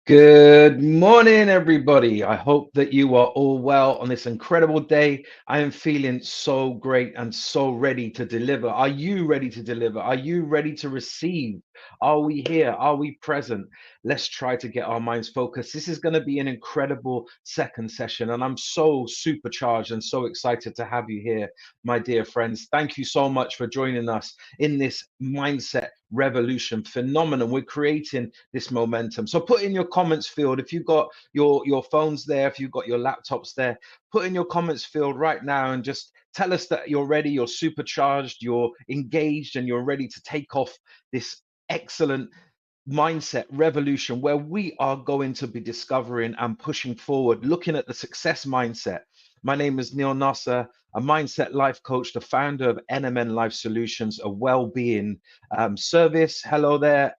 Good morning, everybody. I hope that you are all well on this incredible day. I am feeling so great and so ready to deliver. Are you ready to deliver? Are you ready to receive? Are we here? Are we present? Let's try to get our minds focused. This is going to be an incredible second session, and I'm so supercharged and so excited to have you here, my dear friends. Thank you so much for joining us in this mindset revolution phenomenon. We're creating this momentum. So put in your comments field, if you've got your phones there, if you've got your laptops there, put in your comments field right now and just tell us that you're ready, you're supercharged, you're engaged, and you're ready to take off this excellent mindset revolution where we are going to be discovering and pushing forward, looking at the success mindset. My name is Neil Nasser, a mindset life coach, the founder of NMN Life Solutions, a well-being service. Hello there,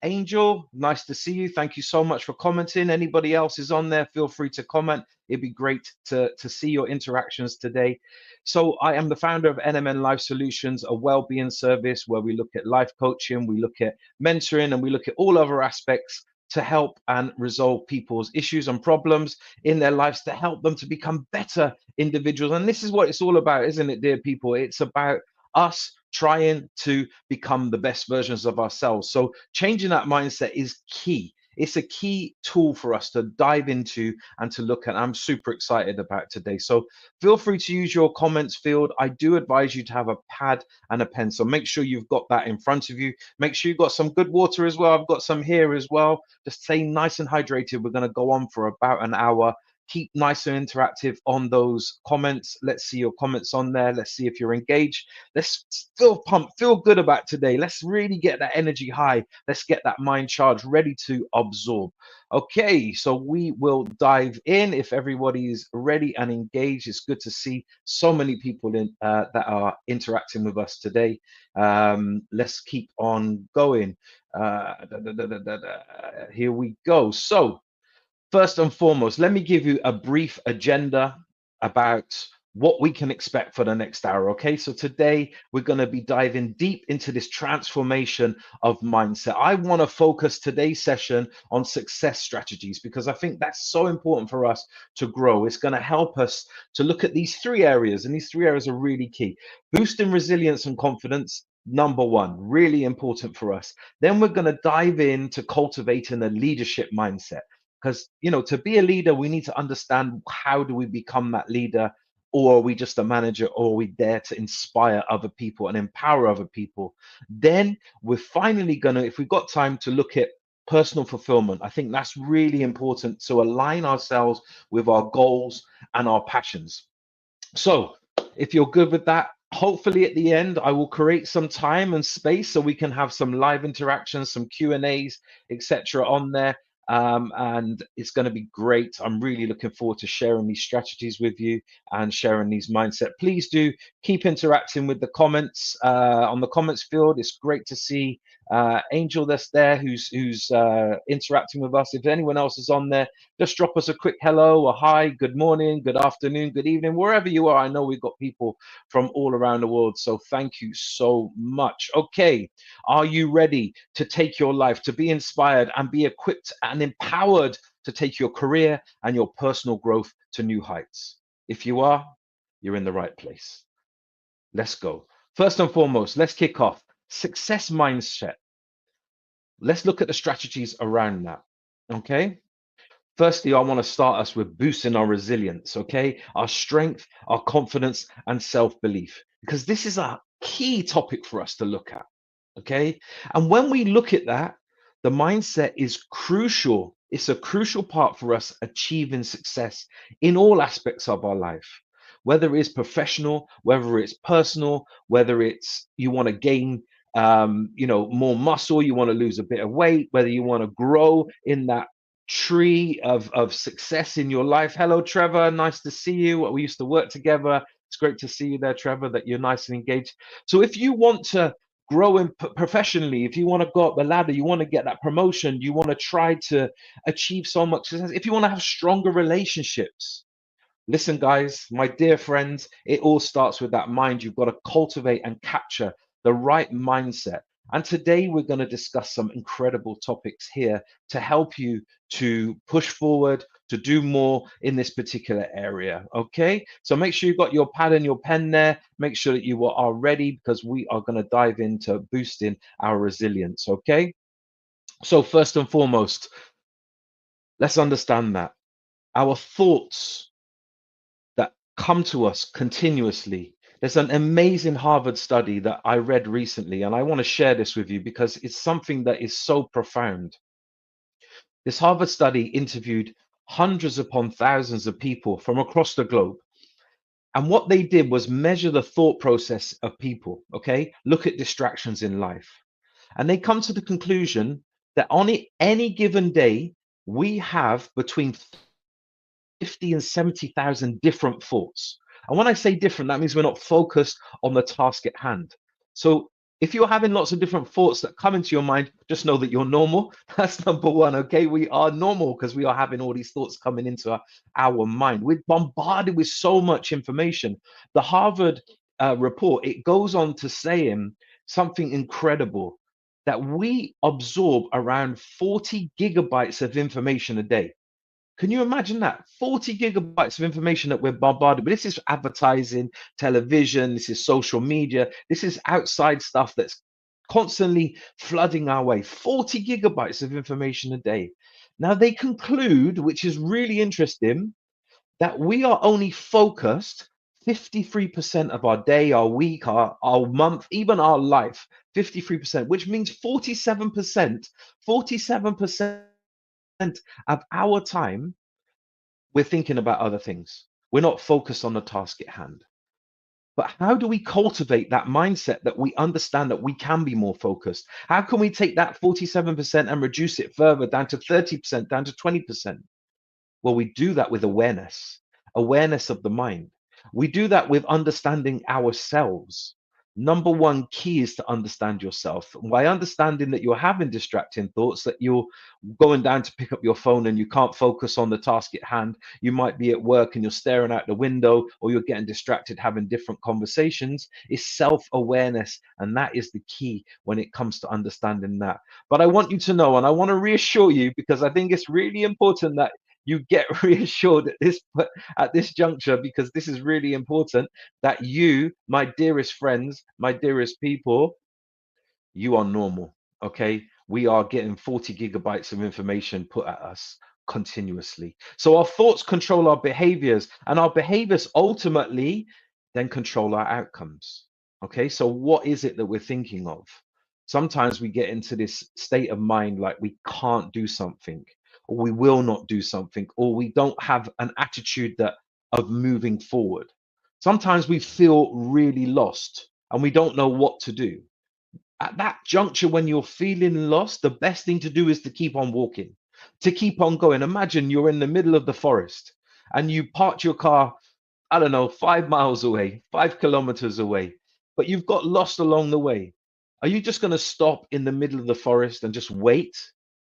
Angel. Nice to see you. Thank you so much for commenting. Anybody else is on there, feel free to comment. It'd be great to see your interactions today. So I am the founder of NMN Life Solutions, a well-being service where we look at life coaching, we look at mentoring, and we look at all other aspects to help and resolve people's issues and problems in their lives, to help them to become better individuals. And this is what it's all about, isn't it, dear people? It's about us trying to become the best versions of ourselves. So changing that mindset is key. It's a key tool for us to dive into and to look at. I'm super excited about today. So feel free to use your comments field. I do advise you to have a pad and a pen. So make sure you've got that in front of you. Make sure you've got some good water as well. I've got some here as well. Just stay nice and hydrated. We're going to go on for about an hour. Keep nice and interactive on those comments. Let's see your comments on there. Let's see if you're engaged. Let's feel pumped, feel good about today. Let's really get that energy high. Let's get that mind charged, ready to absorb. Okay, so we will dive in if everybody is ready and engaged. It's good to see so many people in that are interacting with us today. Let's keep on going. Here we go. So first and foremost, let me give you a brief agenda about what we can expect for the next hour. Okay, so today we're going to be diving deep into this transformation of mindset. I want to focus today's session on success strategies because I think that's so important for us to grow. It's going to help us to look at these three areas, and these three areas are really key. Boosting resilience and confidence. Number one, really important for us. Then we're going to dive into cultivating a leadership mindset because to be a leader we need to understand how do we become that leader, or are we just a manager, or are we there to inspire other people and empower other people. Then we're finally going to, if we've got time, to look at personal fulfillment. I think that's really important to align ourselves with our goals and our passions. So if you're good with that, hopefully at the end I will create some time and space so we can have some live interactions, some Q&As, etc. on there. And it's going to be great. I'm really looking forward to sharing these strategies with you and sharing these mindset. Please do keep interacting with the comments on the comments field. It's great to see Angel that's there who's interacting with us. If anyone else is on there, just drop us a quick hello, a hi, good morning, good afternoon, good evening, wherever you are. I know we've got people from all around the world, so thank you so much. Okay, are you ready to take your life, to be inspired and be equipped and empowered to take your career and your personal growth to new heights? If you are, you're in the right place. Let's go. First and foremost, let's kick off success mindset. Let's look at the strategies around that. Okay. Firstly, I want to start us with boosting our resilience, okay? Our strength, our confidence, and self belief, because this is a key topic for us to look at, okay? And when we look at that, the mindset is crucial. It's a crucial part for us achieving success in all aspects of our life, whether it's professional, whether it's personal, whether it's you want to gain more muscle, you want to lose a bit of weight, whether you want to grow in that tree of success in your life. Hello, Trevor. Nice to see you. We used to work together. It's great to see you there, Trevor, that you're nice and engaged. So if you want to grow in professionally, if you want to go up the ladder, you want to get that promotion, you want to try to achieve so much success, if you want to have stronger relationships, listen, guys, my dear friends, it all starts with that mind. You've got to cultivate and capture the right mindset. And today we're going to discuss some incredible topics here to help you to push forward, to do more in this particular area. Okay, so make sure you've got your pad and your pen there. Make sure that you are ready because we are going to dive into boosting our resilience. Okay, so first and foremost, let's understand that our thoughts that come to us continuously. There's an amazing Harvard study that I read recently, and I want to share this with you because it's something that is so profound. This Harvard study interviewed hundreds upon thousands of people from across the globe. And what they did was measure the thought process of people, okay? Look at distractions in life. And they come to the conclusion that on any given day, we have between 50 and 70,000 different thoughts. And when I say different, that means we're not focused on the task at hand. So if you're having lots of different thoughts that come into your mind, just know that you're normal. That's number one. Okay. We are normal because we are having all these thoughts coming into our mind. We're bombarded with so much information. The Harvard report, it goes on to saying something incredible that we absorb around 40 gigabytes of information a day. Can you imagine that? 40 gigabytes of information that we're bombarded with. This is advertising, television, this is social media, this is outside stuff that's constantly flooding our way. 40 gigabytes of information a day. Now, they conclude, which is really interesting, that we are only focused 53% of our day, our week, our month, even our life. 53%, which means 47% of our time we're thinking about other things. We're not focused on the task at hand. But how do we cultivate that mindset that we understand that we can be more focused? How can we take that 47% and reduce it further down to 30%, down to 20%? Well, we do that with awareness, awareness of the mind. We do that with understanding ourselves. Number one key is to understand yourself. By understanding that you're having distracting thoughts, that you're going down to pick up your phone and you can't focus on the task at hand. You might be at work and you're staring out the window, or you're getting distracted having different conversations. Is self-awareness, and that is the key when it comes to understanding that. But I want you to know, and I want to reassure you, because I think it's really important that you get reassured at this juncture, because this is really important, that you, my dearest friends, my dearest people, you are normal. Okay, we are getting 40 gigabytes of information put at us continuously. So our thoughts control our behaviors, and our behaviors ultimately then control our outcomes. Okay, so what is it that we're thinking of? Sometimes we get into this state of mind like we can't do something, or we will not do something, or we don't have an attitude that of moving forward. Sometimes we feel really lost and we don't know what to do. At that juncture, when you're feeling lost, the best thing to do is to keep on walking, to keep on going. Imagine you're in the middle of the forest and you parked your car, I don't know, 5 miles away, 5 kilometers away, but you've got lost along the way. Are you just going to stop in the middle of the forest and just wait?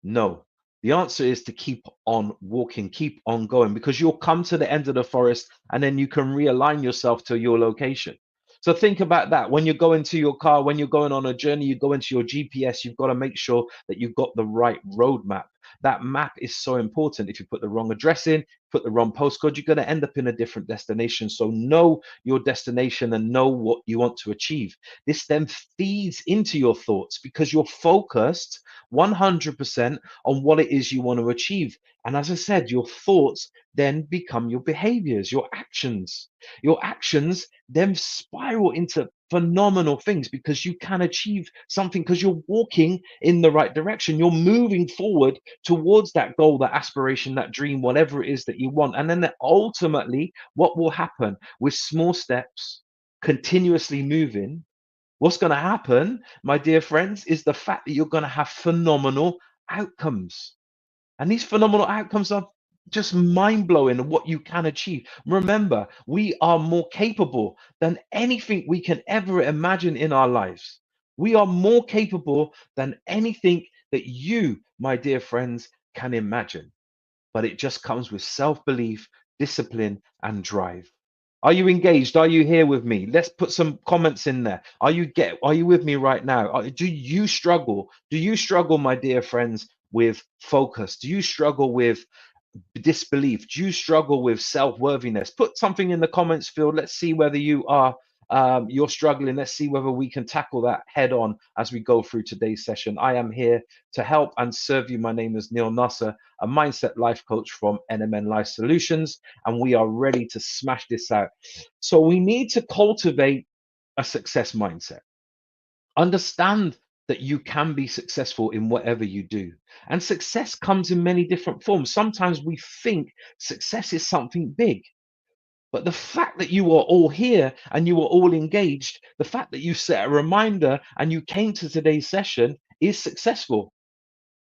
No. The answer is to keep on walking, keep on going, because you'll come to the end of the forest and then you can realign yourself to your location. So think about that. When you're going to your car, when you're going on a journey, you go into your GPS, you've got to make sure that you've got the right roadmap. That map is so important. If you put the wrong address in, put the wrong postcode, you're going to end up in a different destination. So know your destination and know what you want to achieve. This then feeds into your thoughts because you're focused 100% on what it is you want to achieve. And as I said, your thoughts then become your behaviors, your actions. Your actions then spiral into phenomenal things because you can achieve something because you're walking in the right direction. You're moving forward towards that goal, that aspiration, that dream, whatever it is that you want. And then ultimately, what will happen with small steps, continuously moving? What's going to happen, my dear friends, is the fact that you're going to have phenomenal outcomes. And these phenomenal outcomes are just mind blowing of what you can achieve. Remember, we are more capable than anything we can ever imagine in our lives. We are more capable than anything that you, my dear friends, can imagine. But it just comes with self belief, discipline, and drive. Are you engaged? Are you here with me? Let's put some comments in there. Are you with me right now? Do you struggle? Do you struggle, my dear friends, with focus? Do you struggle with disbelief? Do you struggle with self-worthiness? Put something in the comments field. Let's see whether you're struggling. Let's see whether we can tackle that head on as we go through today's session. I am here to help and serve you. My name is Neil Nasser, a mindset life coach from NMN Life Solutions, and we are ready to smash this out. So we need to cultivate a success mindset. Understand that you can be successful in whatever you do. And success comes in many different forms. Sometimes we think success is something big. But the fact that you are all here and you are all engaged, the fact that you set a reminder and you came to today's session is successful.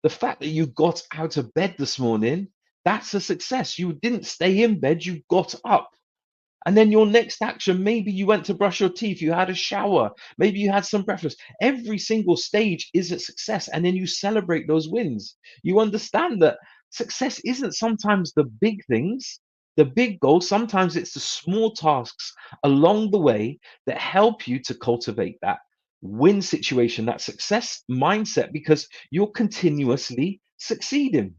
The fact that you got out of bed this morning, that's a success. You didn't stay in bed, you got up. And then your next action, maybe you went to brush your teeth, you had a shower, maybe you had some breakfast. Every single stage is a success. And then you celebrate those wins. You understand that success isn't sometimes the big things, the big goals. Sometimes it's the small tasks along the way that help you to cultivate that win situation, that success mindset, because you're continuously succeeding.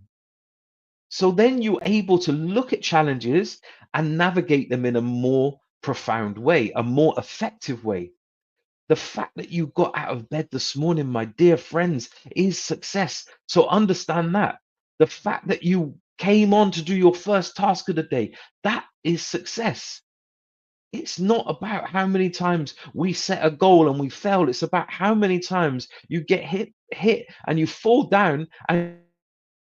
So then you're able to look at challenges and navigate them in a more profound way, a more effective way. The fact that you got out of bed this morning, my dear friends, is success. So understand that. The fact that you came on to do your first task of the day, that is success. It's not about how many times we set a goal and we fail. It's about how many times you get hit and you fall down and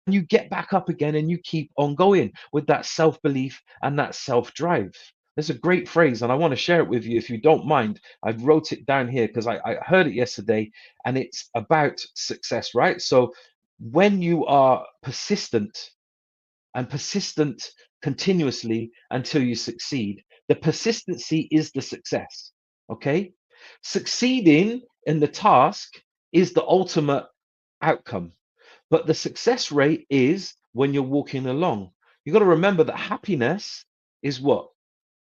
you get back up again and you keep on going with that self belief and that self drive. There's a great phrase, and I want to share it with you if you don't mind. I wrote it down here because I heard it yesterday, and it's about success, right? So, when you are persistent and persistent continuously until you succeed, the persistency is the success. Okay. Succeeding in the task is the ultimate outcome. But the success rate is when you're walking along. You got to remember that happiness is what?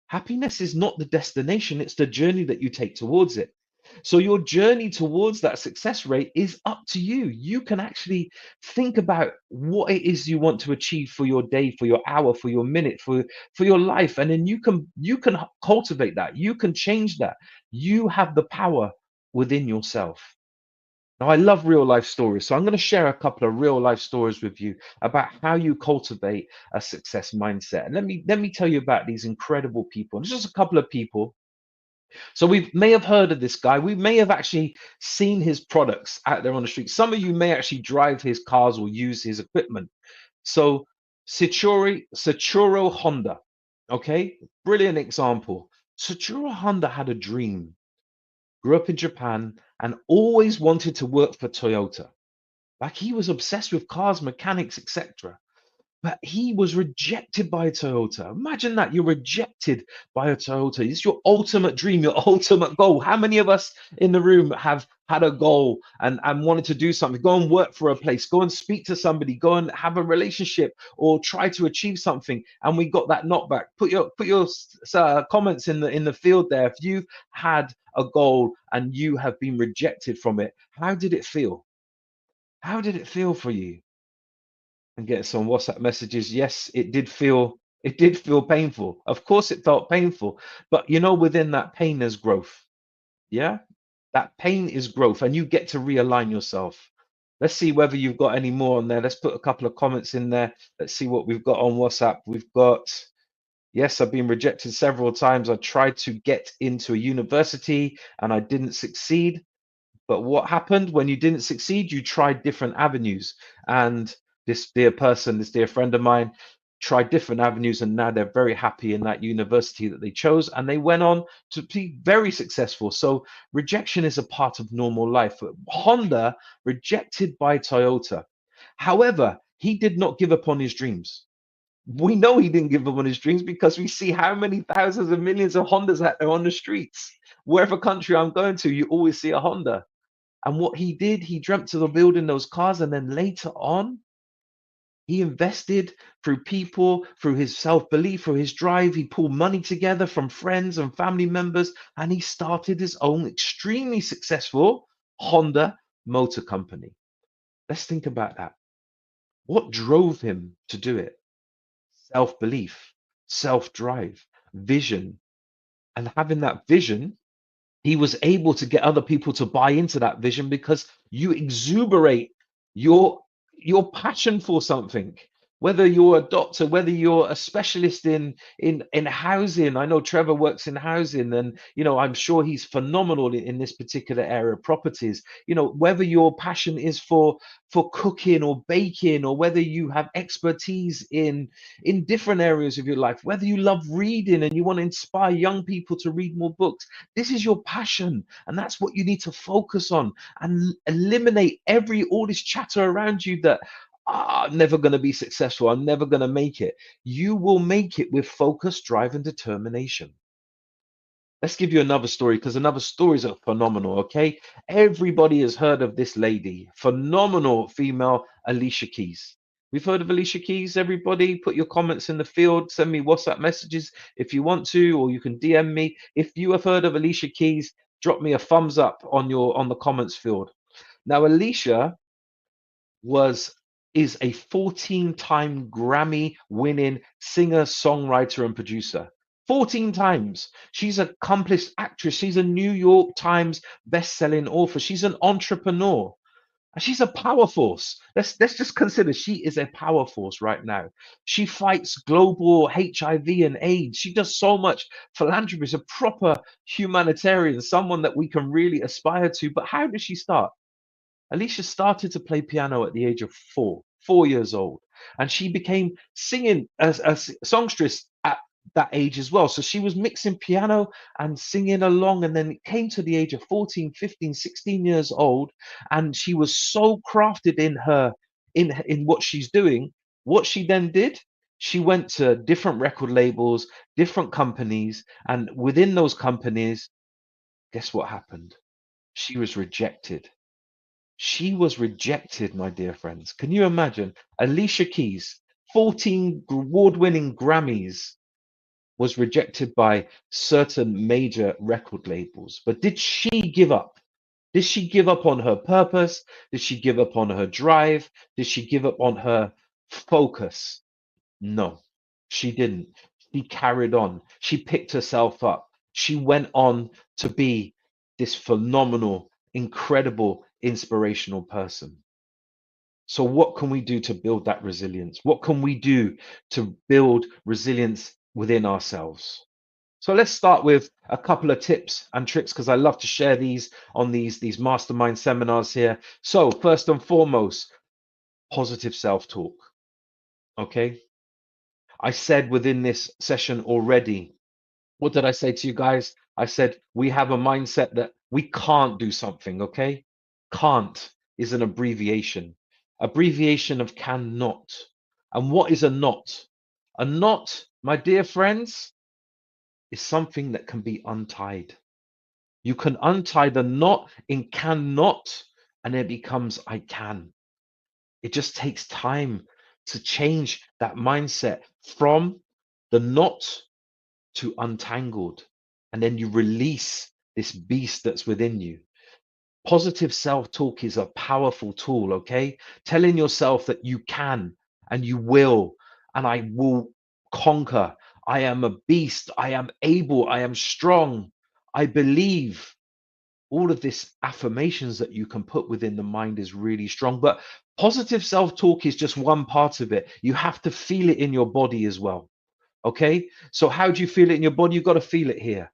Happiness is not the destination, it's the journey that you take towards it. So your journey towards that success rate is up to you. You can actually think about what it is you want to achieve for your day, for your hour, for your minute, for your life, and then you can cultivate that. You can change that. You have the power within yourself. Now, I love real life stories, so I'm going to share a couple of real life stories with you about how you cultivate a success mindset. And let me tell you about these incredible people. There's just a couple of people. So we may have heard of this guy. We may have actually seen his products out there on the street. Some of you may actually drive his cars or use his equipment. So Sachiro Honda, okay, brilliant example. Sachiro Honda had a dream, grew up in Japan, and always wanted to work for Toyota. Like he was obsessed with cars, mechanics, etc. But he was rejected by Toyota. Imagine that you're rejected by a Toyota. It's your ultimate dream, your ultimate goal. How many of us in the room have had a goal and wanted to do something? Go and work for a place, go and speak to somebody, go and have a relationship or try to achieve something. And we got that knockback. Put your comments in the field there. If you've had a goal and you have been rejected from it, how did it feel? How did it feel for you? And get some WhatsApp messages. Yes, it did feel painful. Of course it felt painful, but within that pain there's growth. Yeah, that pain is growth, and you get to realign yourself. Let's see whether you've got any more on there. Let's put a couple of comments in there. Let's see what we've got on WhatsApp. We've got, yes, I've been rejected several times. I tried to get into a university and I didn't succeed. But what happened when you didn't succeed? You tried different avenues. And this dear person, this dear friend of mine, tried different avenues, and now they're very happy in that university that they chose. And they went on to be very successful. So rejection is a part of normal life. Honda rejected by Toyota. However, he did not give up on his dreams. We know he didn't give up on his dreams because we see how many thousands and millions of Hondas out there on the streets. Wherever country I'm going to, you always see a Honda. And what he did, he dreamt of building those cars. And then later on, He invested through people, through his self-belief, through his drive. He pulled money together from friends and family members, and he started his own extremely successful Honda Motor Company. Let's think about that. What drove him to do it? Self-belief, self-drive, vision. And having that vision, he was able to get other people to buy into that vision because you exuberate your your passion for something, whether you're a doctor, whether you're a specialist in housing. I know Trevor works in housing, and I'm sure he's phenomenal in this particular area of properties. Whether your passion is for cooking or baking, or whether you have expertise in different areas of your life, whether you love reading and you want to inspire young people to read more books, this is your passion, and that's what you need to focus on, and eliminate all this chatter around you that I'm never going to be successful, I'm never going to make it. You will make it with focus, drive, and determination. Let's give you another story, because another stories are phenomenal. Okay, everybody has heard of this lady, phenomenal female, Alicia Keys. We've heard of Alicia Keys. Everybody, put your comments in the field. Send me WhatsApp messages if you want to, or you can DM me. If you have heard of Alicia Keys, drop me a thumbs up on the comments field. Now, Alicia was is a 14-time Grammy winning singer, songwriter, and producer. 14 times. She's an accomplished actress. She's a New York Times best-selling author. She's an entrepreneur. And she's a power force. Let's just consider she is a power force right now. She fights global HIV and AIDS. She does so much philanthropy. She's a proper humanitarian, someone that we can really aspire to. But how did she start? Alicia started to play piano at the age of 4 years old, and she became singing as a songstress at that age as well. So she was mixing piano and singing along, and then it came to the age of 14, 15, 16 years old, and she was so crafted in what she's doing. What she then did, she went to different record labels, different companies, and within those companies, guess what happened? She was rejected. She was rejected, my dear friends. Can you imagine? Alicia Keys, 14 award-winning Grammys, was rejected by certain major record labels. But did she give up? Did she give up on her purpose? Did she give up on her drive? Did she give up on her focus? No, she didn't. She carried on. She picked herself up. She went on to be this phenomenal, incredible, inspirational person. So, what can we do to build that resilience? What can we do to build resilience within ourselves? So, let's start with a couple of tips and tricks, because I love to share these on these mastermind seminars here. So, first and foremost, positive self talk. Okay. I said within this session already, what did I say to you guys? I said we have a mindset that we can't do something, okay? Can't is an abbreviation of cannot. And what is a not? A knot, my dear friends, is something that can be untied. You can untie the knot in cannot, and it becomes I can. It just takes time to change that mindset from the knot to untangled. And then you release this beast that's within you. Positive self talk is a powerful tool, okay? Telling yourself that you can and you will, and I will conquer. I am a beast. I am able. I am strong. I believe. All of this affirmations that you can put within the mind is really strong. But positive self talk is just one part of it. You have to feel it in your body as well. Okay, so how do you feel it in your body? You've got to feel it here.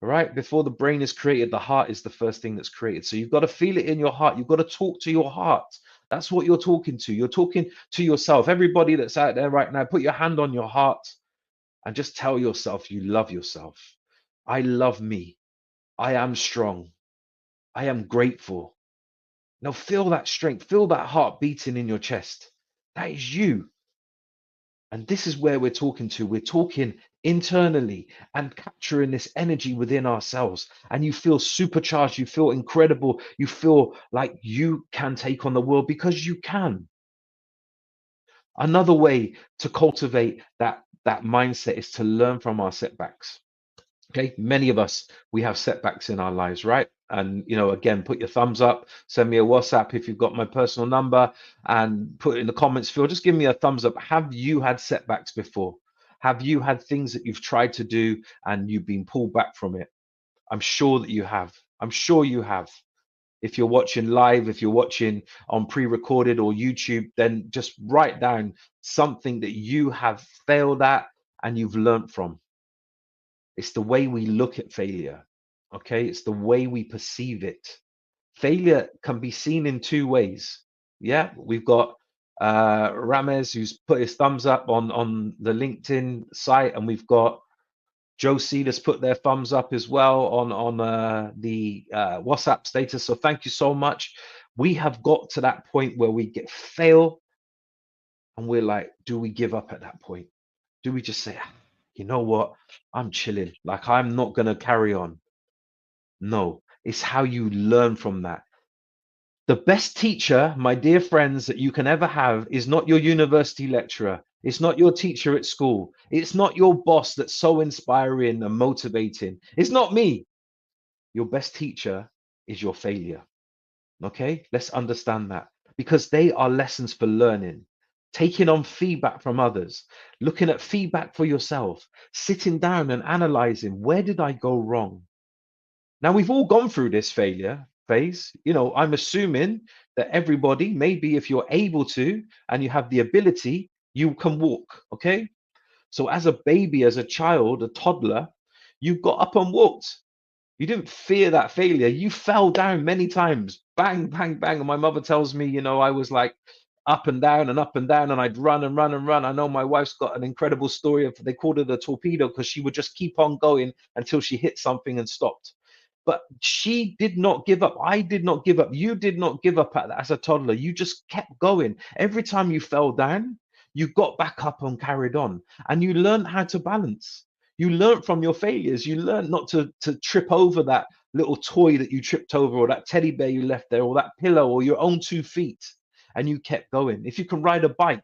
All right, before the brain is created, the heart is the first thing that's created. So you've got to feel it in your heart. You've got to talk to your heart. That's what you're talking to. You're talking to yourself. Everybody that's out there right now, put your hand on your heart and just tell yourself you love yourself. I love me. I am strong. I am grateful. Now feel that strength. Feel that heart beating in your chest. That is you. And this is where we're talking to. We're talking internally and capturing this energy within ourselves. And you feel supercharged. You feel incredible. You feel like you can take on the world, because you can. Another way to cultivate that mindset is to learn from our setbacks. Okay, many of us, we have setbacks in our lives, right? And again, put your thumbs up, send me a WhatsApp if you've got my personal number, and put it in the comments field. Just give me a thumbs up. Have you had setbacks before? Have you had things that you've tried to do and you've been pulled back from it? I'm sure that you have. I'm sure you have. If you're watching live, if you're watching on pre-recorded or YouTube, then just write down something that you have failed at and you've learned from. It's the way we look at failure. Okay, it's the way we perceive it. Failure can be seen in two ways. Yeah, we've got Rames, who's put his thumbs up on the LinkedIn site, and we've got Josie that's put their thumbs up as well on the WhatsApp status. So thank you so much. We have got to that point where we get fail, and we're like, do we give up at that point? Do we just say, "Ah, you know what? I'm chilling. Like I'm not gonna carry on." No, it's how you learn from that. The best teacher, my dear friends, that you can ever have is not your university lecturer. It's not your teacher at school. It's not your boss that's so inspiring and motivating. It's not me. Your best teacher is your failure. Okay? Let's understand that because they are lessons for learning. Taking on feedback from others, looking at feedback for yourself, sitting down and analyzing where did I go wrong? Now, we've all gone through this failure phase. I'm assuming that everybody, maybe if you're able to and you have the ability, you can walk. Okay. So, as a baby, as a child, a toddler, you got up and walked. You didn't fear that failure. You fell down many times. Bang, bang, bang. And my mother tells me, I was like up and down, and I'd run and run and run. I know my wife's got an incredible story of they called her the torpedo because she would just keep on going until she hit something and stopped. But she did not give up. I did not give up. You did not give up as a toddler. You just kept going. Every time you fell down, you got back up and carried on. And you learned how to balance. You learned from your failures. You learned not to trip over that little toy that you tripped over, or that teddy bear you left there, or that pillow, or your own 2 feet. And you kept going. If you can ride a bike,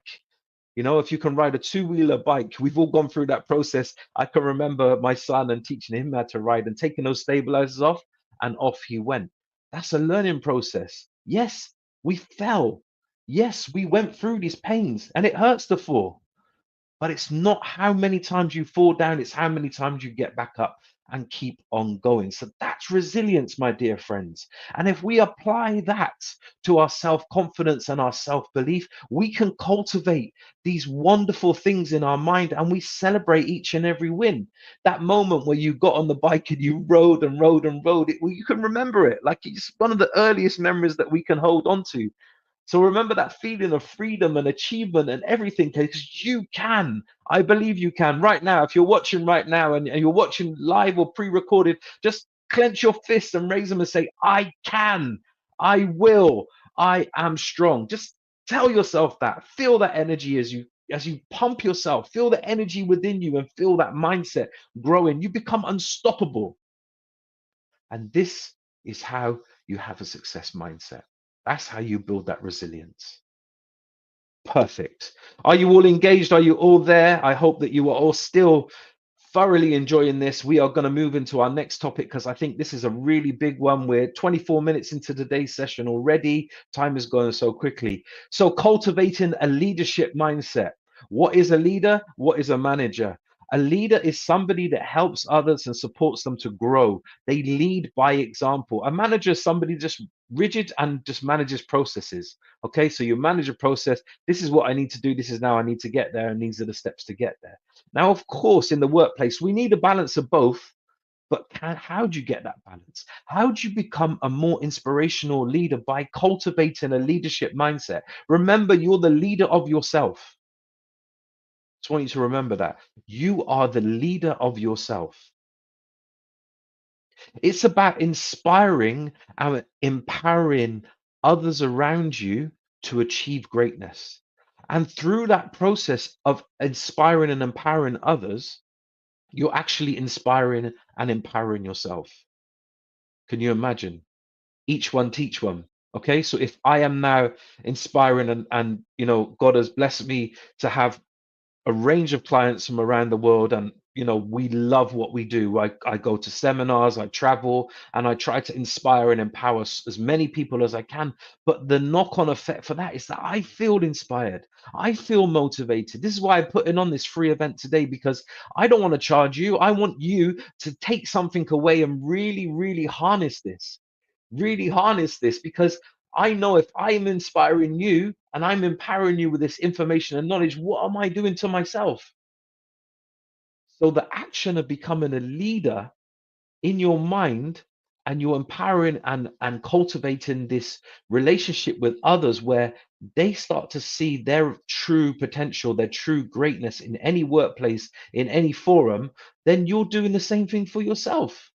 if you can ride a two-wheeler bike, we've all gone through that process. I can remember my son and teaching him how to ride and taking those stabilizers off, and off he went. That's a learning process. Yes, we fell. Yes, we went through these pains, and it hurts to fall. But it's not how many times you fall down, it's how many times you get back up and keep on going. So that's resilience, my dear friends. And if we apply that to our self confidence and our self belief, we can cultivate these wonderful things in our mind and we celebrate each and every win. That moment where you got on the bike and you rode and rode and rode it, well, you can remember it. Like it's one of the earliest memories that we can hold on to. So remember that feeling of freedom and achievement and everything, because you can. I believe you can. Right now, if you're watching right now and you're watching live or pre-recorded, just clench your fists and raise them and say, I can, I will, I am strong. Just tell yourself that. Feel that energy as you pump yourself, feel the energy within you and feel that mindset growing. You become unstoppable. And this is how you have a success mindset. That's how you build that resilience. Perfect. Are you all engaged? Are you all there? I hope that you are all still thoroughly enjoying this. We are going to move into our next topic because I think this is a really big one. We're 24 minutes into today's session already. Time is going so quickly. So, cultivating a leadership mindset. What is a leader? What is a manager? A leader is somebody that helps others and supports them to grow. They lead by example. A manager is somebody just rigid and just manages processes. Okay, so you manage a process. This is what I need to do. This is now I need to get there, and these are the steps to get there. Now, of course, in the workplace, we need a balance of both. But how do you get that balance? How do you become a more inspirational leader? By cultivating a leadership mindset. Remember, you're the leader of yourself. Just want you to remember that. You are the leader of yourself. It's about inspiring and empowering others around you to achieve greatness. And through that process of inspiring and empowering others, you're actually inspiring and empowering yourself. Can you imagine? Each one teach one. Okay, so if I am now inspiring and God has blessed me to have a range of clients from around the world, and we love what we do. I go to seminars, I travel, and I try to inspire and empower as many people as I can. But the knock-on effect for that is that I feel inspired, I feel motivated. This is why I'm putting on this free event today, because I don't want to charge you. I want you to take something away and really, really harness this, because I know if I'm inspiring you and I'm empowering you with this information and knowledge, what am I doing to myself? So the action of becoming a leader in your mind, and you're empowering and cultivating this relationship with others where they start to see their true potential, their true greatness in any workplace, in any forum, then you're doing the same thing for yourself.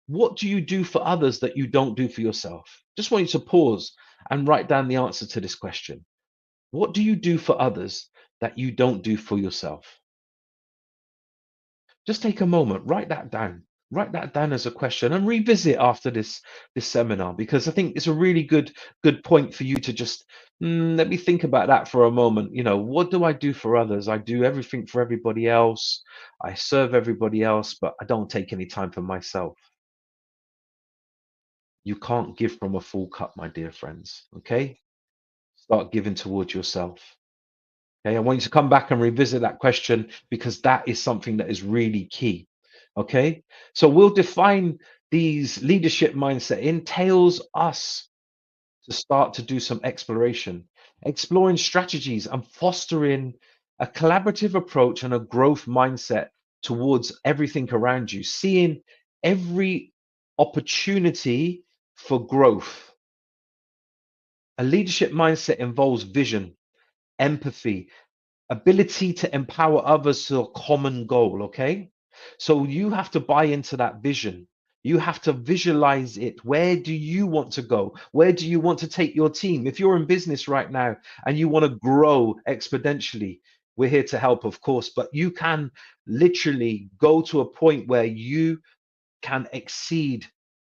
What do you do for others that you don't do for yourself? Just want you to pause and write down the answer to this question. What do you do for others that you don't do for yourself? Just take a moment, write that down. Write that down as a question and revisit after this seminar, because I think it's a really good point for you to just let me think about that for a moment. What do I do for others? I do everything for everybody else. I serve everybody else, but I don't take any time for myself. You can't give from a full cup, my dear friends. Okay? Start giving towards yourself. Okay? I want you to come back and revisit that question, because that is something that is really key. Okay? So we'll define these leadership mindset entails us to start to do some exploration, exploring strategies and fostering a collaborative approach and a growth mindset towards everything around you, seeing every opportunity for growth. A leadership mindset involves vision, empathy, ability to empower others to a common goal. Okay. So you have to buy into that vision. You have to visualize it. Where do you want to go? Where do you want to take your team? If you're in business right now and you want to grow exponentially, we're here to help, of course, but you can literally go to a point where you can exceed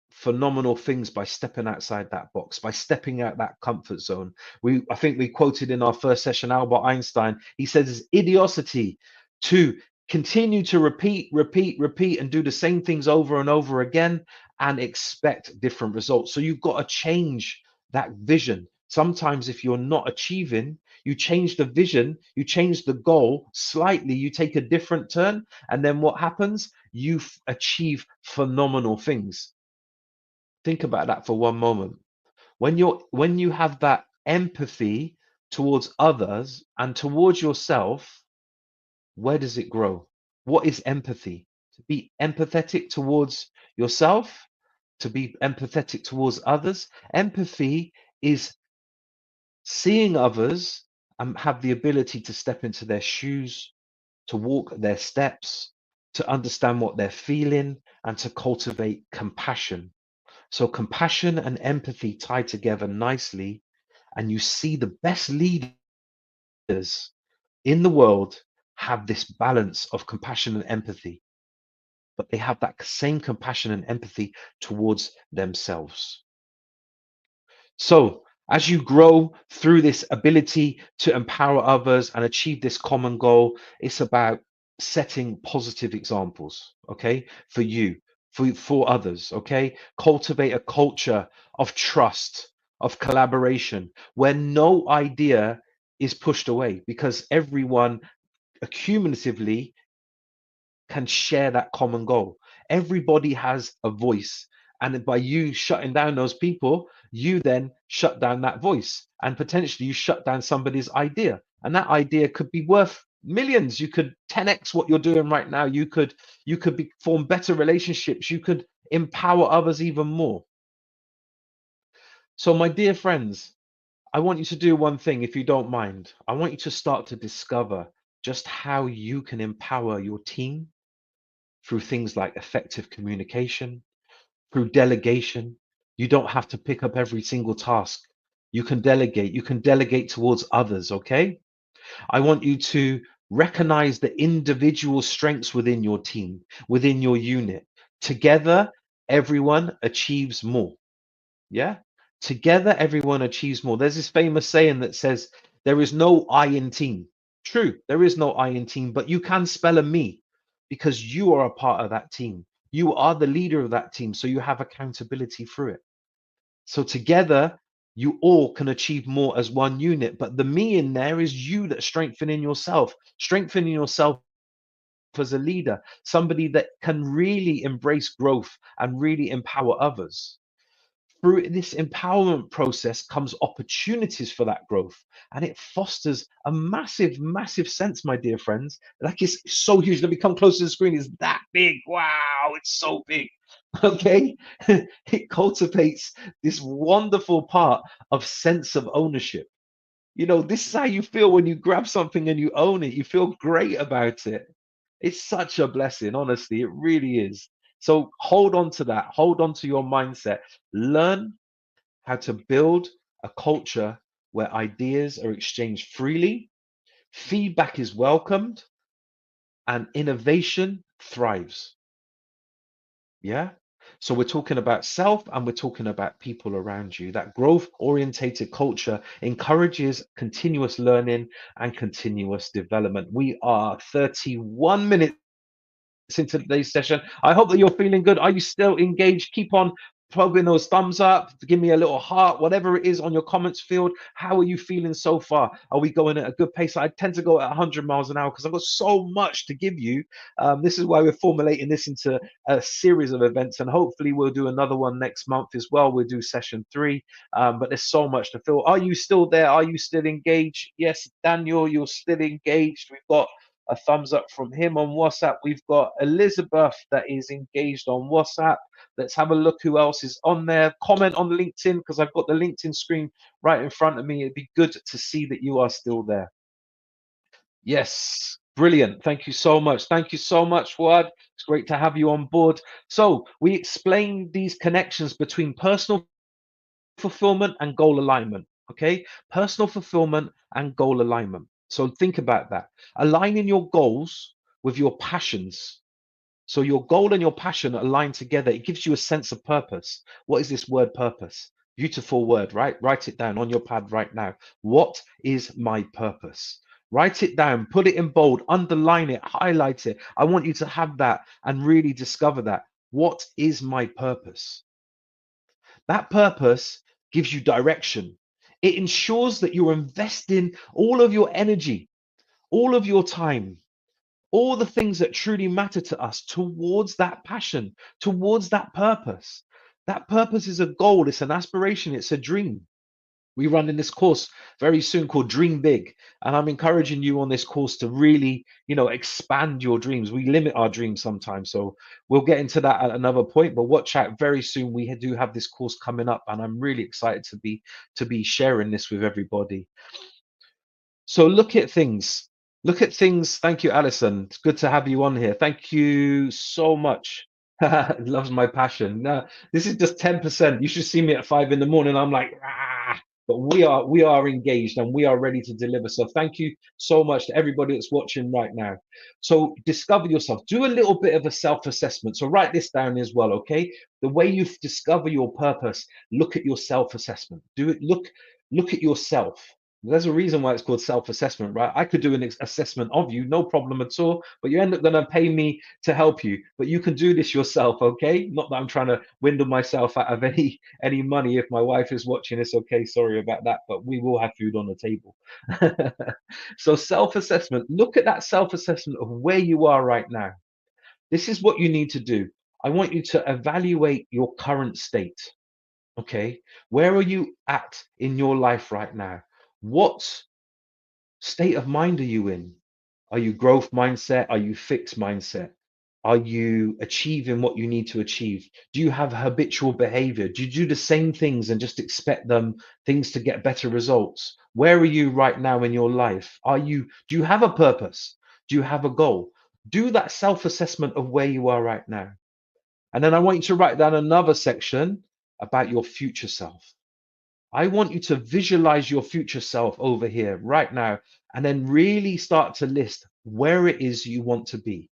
phenomenal things by stepping outside that box, by stepping out that comfort zone. I think we quoted in our first session Albert Einstein. He says it's idiocy to continue to repeat and do the same things over and over again and expect different results. So you've got to change that vision. Sometimes if you're not achieving, you change the vision, you change the goal slightly, you take a different turn, and then what happens? You achieve phenomenal things. Think about that for one moment. When you have that empathy towards others and towards yourself, where does it grow? What is empathy? To be empathetic towards yourself, to be empathetic towards others. Empathy is seeing others and have the ability to step into their shoes, to walk their steps, to understand what they're feeling, and to cultivate compassion. So compassion and empathy tie together nicely, and you see the best leaders in the world have this balance of compassion and empathy, but they have that same compassion and empathy towards themselves. So, as you grow through this ability to empower others and achieve this common goal, it's about setting positive examples, okay, for you, for others, okay? Cultivate a culture of trust, of collaboration, where no idea is pushed away, because everyone accumulatively can share that common goal. Everybody has a voice. And by you shutting down those people, you then shut down that voice. And potentially you shut down somebody's idea. And that idea could be worth millions. You could 10x what you're doing right now. You could form better relationships. You could empower others even more. So, my dear friends, I want you to do one thing, if you don't mind. I want you to start to discover just how you can empower your team through things like effective communication, through delegation. You don't have to pick up every single task. You can delegate. You can delegate towards others, okay? I want you to recognize the individual strengths within your team, within your unit. Together, everyone achieves more. Yeah? Together, everyone achieves more. There's this famous saying that says, there is no I in team. True, there is no I in team, but you can spell a me because you are a part of that team. You are the leader of that team, so you have accountability through it. So together, you all can achieve more as one unit. But the me in there is you that's strengthening yourself as a leader, somebody that can really embrace growth and really empower others. Through this empowerment process comes opportunities for that growth, and it fosters a massive, massive sense, my dear friends. Like, it's so huge. Let me come close to the screen. It's that big. Wow, it's so big. Okay. It cultivates this wonderful part of sense of ownership. This is how you feel when you grab something and you own it. You feel great about it. It's such a blessing, honestly. It really is. So hold on to that. Hold on to your mindset. Learn how to build a culture where ideas are exchanged freely, feedback is welcomed, and innovation thrives. Yeah. So we're talking about self and we're talking about people around you. That growth orientated culture encourages continuous learning and continuous development. We are 31 minutes into today's session. I hope that you're feeling good. Are you still engaged? Keep on plugging those thumbs up. Give me a little heart, whatever it is on your comments field. How are you feeling so far? Are we going at a good pace? I tend to go at 100 miles an hour because I've got so much to give you. This is why we're formulating this into a series of events, and hopefully we'll do another one next month as well. We'll do session 3, but there's so much to fill. Are you still there? Are you still engaged? Yes, Daniel, you're still engaged. We've got a thumbs up from him on WhatsApp. We've got Elizabeth that is engaged on WhatsApp. Let's have a look who else is on there. Comment on LinkedIn because I've got the LinkedIn screen right in front of me. It'd be good to see that you are still there. Yes, brilliant. Thank you so much. Thank you so much, Fuad. It's great to have you on board. So we explained these connections between personal fulfillment and goal alignment. Okay, personal fulfillment and goal alignment. So think about that. Aligning your goals with your passions. So your goal and your passion align together. It gives you a sense of purpose. What is this word purpose? Beautiful word, right? Write it down on your pad right now. What is my purpose? Write it down, put it in bold, underline it, highlight it. I want you to have that and really discover that. What is my purpose? That purpose gives you direction. It ensures that you're investing all of your energy, all of your time, all the things that truly matter to us towards that passion, towards that purpose. That purpose is a goal, it's an aspiration, it's a dream. We run in this course very soon called Dream Big. And I'm encouraging you on this course to really, expand your dreams. We limit our dreams sometimes. So we'll get into that at another point. But watch out, very soon we do have this course coming up, and I'm really excited to be sharing this with everybody. So look at things. Look at things. Thank you, Alison. It's good to have you on here. Thank you so much. Loves my passion. No, this is just 10%. You should see me at 5 in the morning. I'm like, ah, but we are engaged and we are ready to deliver. So thank you so much to everybody that's watching right now. So discover yourself. Do a little bit of a self-assessment. So write this down as well, okay? The way you discover your purpose, look at your self-assessment. Do it. Look at yourself. There's a reason why it's called self-assessment, right? I could do an assessment of you, no problem at all, but you end up going to pay me to help you. But you can do this yourself, okay? Not that I'm trying to windle myself out of any money. If my wife is watching this, okay, sorry about that, but we will have food on the table. So self-assessment, look at that self-assessment of where you are right now. This is what you need to do. I want you to evaluate your current state. Okay, where are you at in your life right now? What state of mind are you in? Are you growth mindset? Are you fixed mindset? Are you achieving what you need to achieve? Do you have habitual behavior? Do you do the same things and just expect things to get better results? Where are you right now in your life? Do you have a purpose? Do you have a goal? Do that self-assessment of where you are right now. And then I want you to write down another section about your future self. I want you to visualize your future self over here right now, and then really start to list where it is you want to be.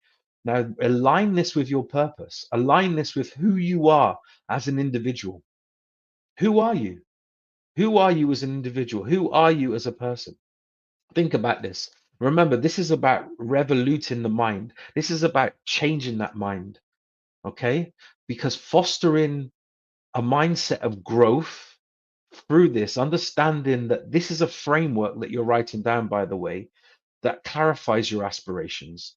Now, align this with your purpose, align this with who you are as an individual. Who are you? Who are you as an individual? Who are you as a person? Think about this. Remember, this is about revoluting the mind. This is about changing that mind, okay? Because fostering a mindset of growth through this, understanding that this is a framework that you're writing down, by the way, that clarifies your aspirations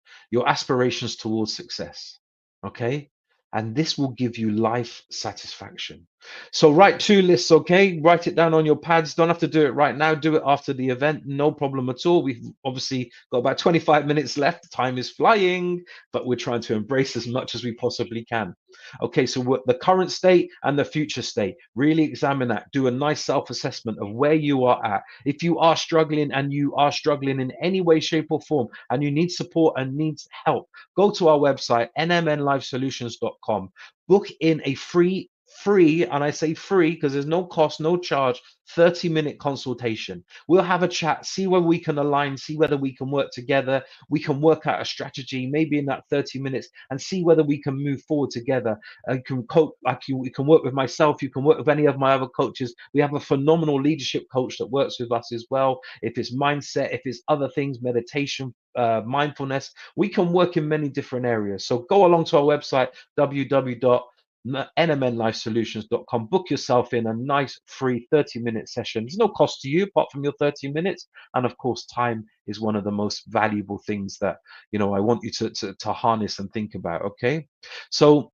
towards success. Okay. And this will give you life satisfaction. So write two lists, okay? Write it down on your pads. Don't have to do it right now. Do it after the event. No problem at all. We've obviously got about 25 minutes left. Time is flying, but we're trying to embrace as much as we possibly can. Okay, so what the current state and the future state, really examine that. Do a nice self-assessment of where you are at. If you are struggling and you are struggling in any way, shape, or form, and you need support and needs help, go to our website, nmnlifesolutions.com. Book in a free, and I say free because there's no cost, no charge, 30-minute consultation. We'll have a chat, see where we can align, see whether we can work together. We can work out a strategy, maybe in that 30 minutes, and see whether we can move forward together. You can coach, you can work with myself, you can work with any of my other coaches. We have a phenomenal leadership coach that works with us as well. If it's mindset, if it's other things, meditation, mindfulness, we can work in many different areas. So go along to our website, www.nmnlifesolutions.com. Book yourself in a nice free 30-minute session. There's no cost to you apart from your 30 minutes. And of course, time is one of the most valuable things that, I want you to harness and think about. Okay. So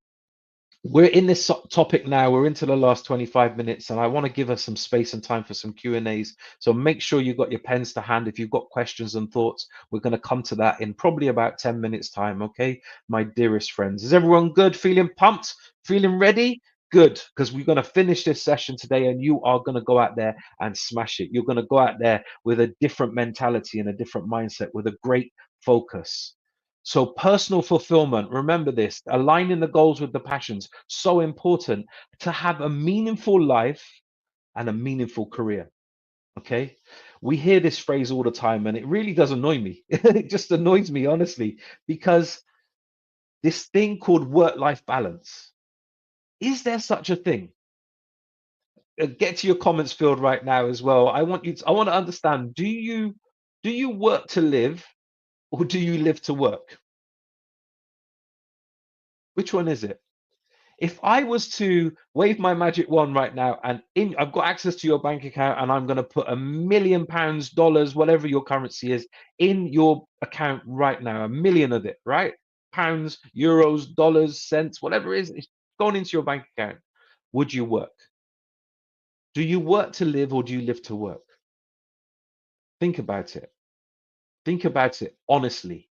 we're in this topic now. We're into the last 25 minutes, and I want to give us some space and time for some Q&As. So make sure you've got your pens to hand. If you've got questions and thoughts, we're going to come to that in probably about 10 minutes time. Okay, my dearest friends, is everyone good? Feeling pumped? Feeling ready? Good, because we're going to finish this session today, and you are going to go out there and smash it. You're going to go out there with a different mentality and a different mindset, with a great focus. So personal fulfillment, remember this, aligning the goals with the passions, so important to have a meaningful life and a meaningful career. Okay. We hear this phrase all the time and it really does annoy me. It just annoys me, honestly, because this thing called work-life balance, is there such a thing? Get to your comments field right now as well. I want to understand, do you work to live or do you live to work? Which one is it? If I was to wave my magic wand right now and I've got access to your bank account and I'm going to put £1 million, dollars, whatever your currency is, in your account right now, 1 million of it, right? Pounds, euros, dollars, cents, whatever it is, it's going into your bank account. Would you work? Do you work to live or do you live to work? Think about it. Think about it honestly.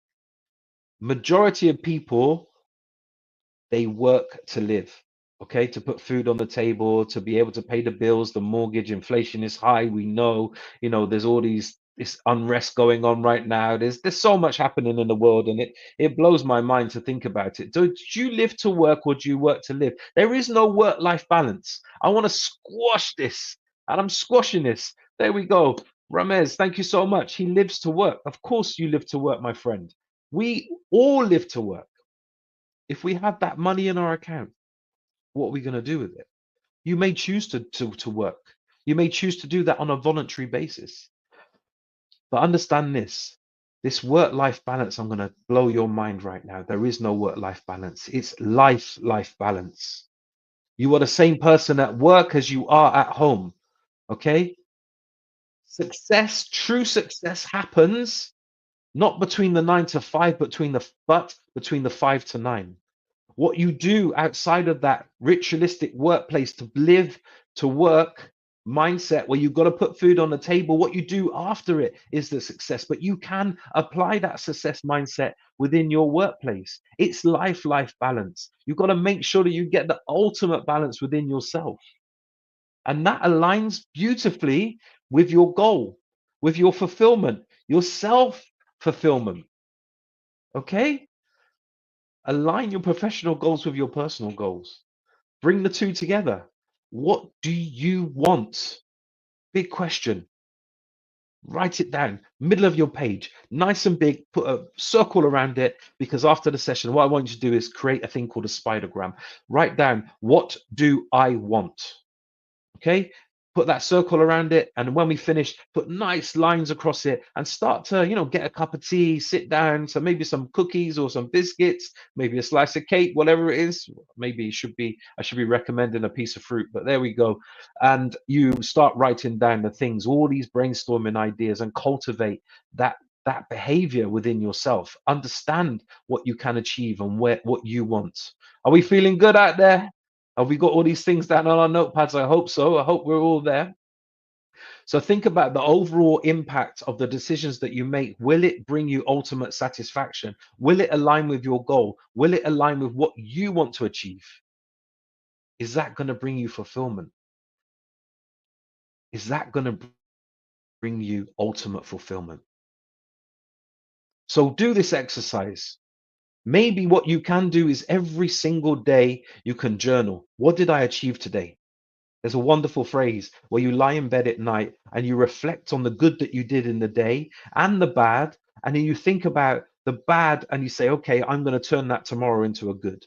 Majority of people, they work to live, okay, to put food on the table, to be able to pay the bills, the mortgage. Inflation is high, we know. There's all this unrest going on right now. There's so much happening in the world, and it blows my mind to think about it. Do you live to work or do you work to live? There is no work-life balance. I want to squash this, and I'm squashing this. There we go. Ramez, thank you so much. He lives to work. Of course you live to work, my friend. We all live to work. If we have that money in our account, what are we going to do with it? You may choose to work. You may choose to do that on a voluntary basis. But understand this work-life balance, I'm going to blow your mind right now. There is no work-life balance. It's life balance. You are the same person at work as you are at home. Okay? True success happens not between the 9 to 5, between the 5 to 9. What you do outside of that ritualistic workplace to live to work mindset where you've got to put food on the table, what you do after it is the success. But you can apply that success mindset within your workplace. It's life balance. You've got to make sure that you get the ultimate balance within yourself. And that aligns beautifully with your goal, with your fulfillment, your self fulfillment. Okay? Align your professional goals with your personal goals. Bring the two together. What do you want? Big question. Write it down, middle of your page, nice and big, put a circle around it, because after the session, what I want you to do is create a thing called a spidergram. Write down, what do I want? Okay? put that circle around it, and when we finish, put nice lines across it and start to, get a cup of tea, sit down, so maybe some cookies or some biscuits, maybe a slice of cake, whatever it is. Maybe I should be recommending a piece of fruit, but there we go. And you start writing down the things, all these brainstorming ideas, and cultivate that behavior within yourself. Understand what you can achieve and what you want. Are we feeling good out there? Have we got all these things down on our notepads? I hope so. I hope we're all there. So think about the overall impact of the decisions that you make. Will it bring you ultimate satisfaction? Will it align with your goal? Will it align with what you want to achieve? Is that going to bring you fulfillment? Is that going to bring you ultimate fulfillment? So do this exercise. Maybe what you can do is every single day you can journal. What did I achieve today? There's a wonderful phrase where you lie in bed at night and you reflect on the good that you did in the day and the bad. And then you think about the bad and you say, okay, I'm going to turn that tomorrow into a good.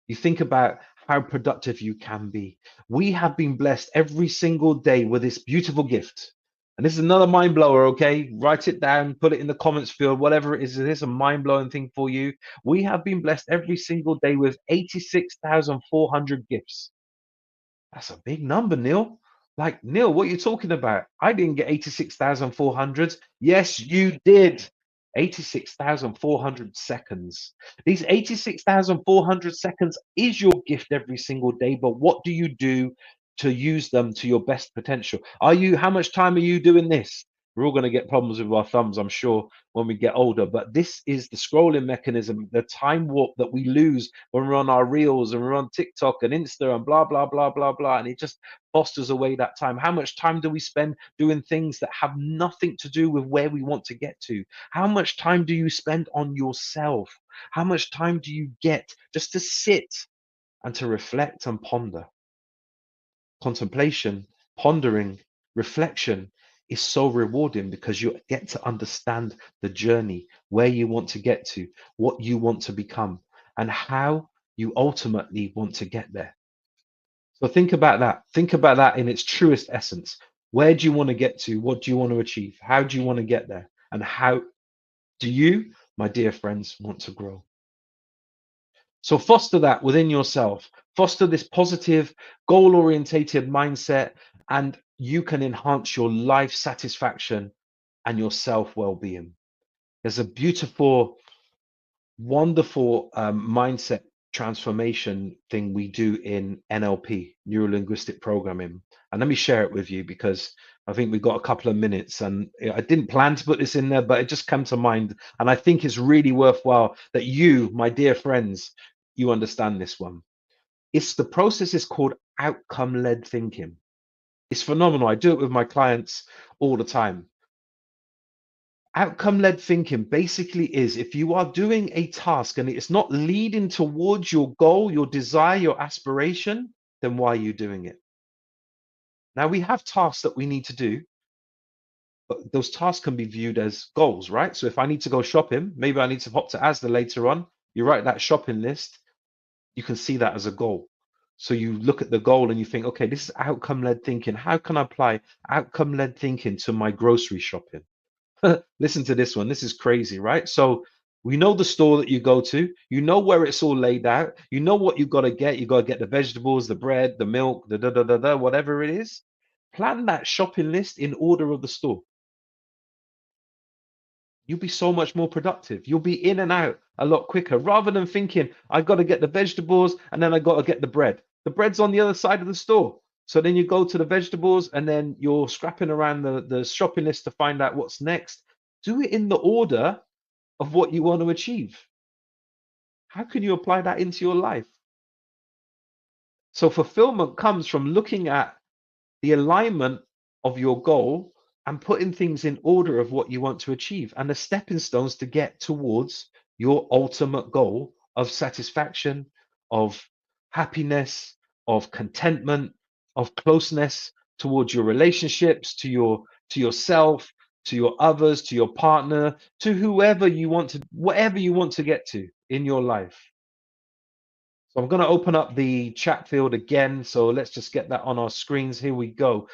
You think about how productive you can be. We have been blessed every single day with this beautiful gift. And this is another mind blower, okay? Write it down, put it in the comments field, whatever it is. It is a mind blowing thing for you. We have been blessed every single day with 86,400 gifts. That's a big number, Neil. Like, Neil, what are you talking about? I didn't get 86,400. Yes, you did. 86,400 seconds. These 86,400 seconds is your gift every single day, but what do you do to use them to your best potential? How much time are you doing this? We're all going to get problems with our thumbs, I'm sure, when we get older. But this is the scrolling mechanism, the time warp that we lose when we're on our reels and we're on TikTok and Insta and blah, blah, blah, blah, blah. And it just fosters away that time. How much time do we spend doing things that have nothing to do with where we want to get to? How much time do you spend on yourself? How much time do you get just to sit and to reflect and ponder? Contemplation, pondering, reflection is so rewarding because you get to understand the journey, where you want to get to, what you want to become, and how you ultimately want to get there. So think about that. Think about that in its truest essence. Where do you want to get to? What do you want to achieve? How do you want to get there? And how do you, my dear friends, want to grow? So foster that within yourself. Foster this positive, goal-orientated mindset, and you can enhance your life satisfaction and your self-well-being. There's a beautiful, wonderful mindset transformation thing we do in NLP, neuro linguistic programming. And let me share it with you because I think we've got a couple of minutes and I didn't plan to put this in there, but it just came to mind. And I think it's really worthwhile that you, my dear friends, you understand this one. The process is called outcome-led thinking. It's phenomenal. I do it with my clients all the time. Outcome-led thinking basically is if you are doing a task and it's not leading towards your goal, your desire, your aspiration, then why are you doing it? Now we have tasks that we need to do, but those tasks can be viewed as goals, right? So if I need to go shopping, maybe I need to hop to Asda later on. You write that shopping list, you can see that as a goal. So you look at the goal and you think, okay, this is outcome-led thinking. How can I apply outcome-led thinking to my grocery shopping? Listen to this one. This is crazy, right? So we know the store that you go to, you know where it's all laid out, you know what you've got to get. You got to get the vegetables, the bread, the milk, the da da da da, whatever it is. Plan that shopping list in order of the store. You'll be so much more productive. You'll be in and out a lot quicker rather than thinking, I got to get the vegetables and then I got to get the bread. The bread's on the other side of the store. So then you go to the vegetables and then you're scrapping around the shopping list to find out what's next. Do it in the order of what you want to achieve. How can you apply that into your life? So fulfillment comes from looking at the alignment of your goal and putting things in order of what you want to achieve and the stepping stones to get towards your ultimate goal of satisfaction, of happiness, of contentment, of closeness towards your relationships, to yourself, to your others, to your partner, to whoever you want to, whatever you want to get to in your life. So I'm going to open up the chat field again. So let's just get that on our screens. Here we go.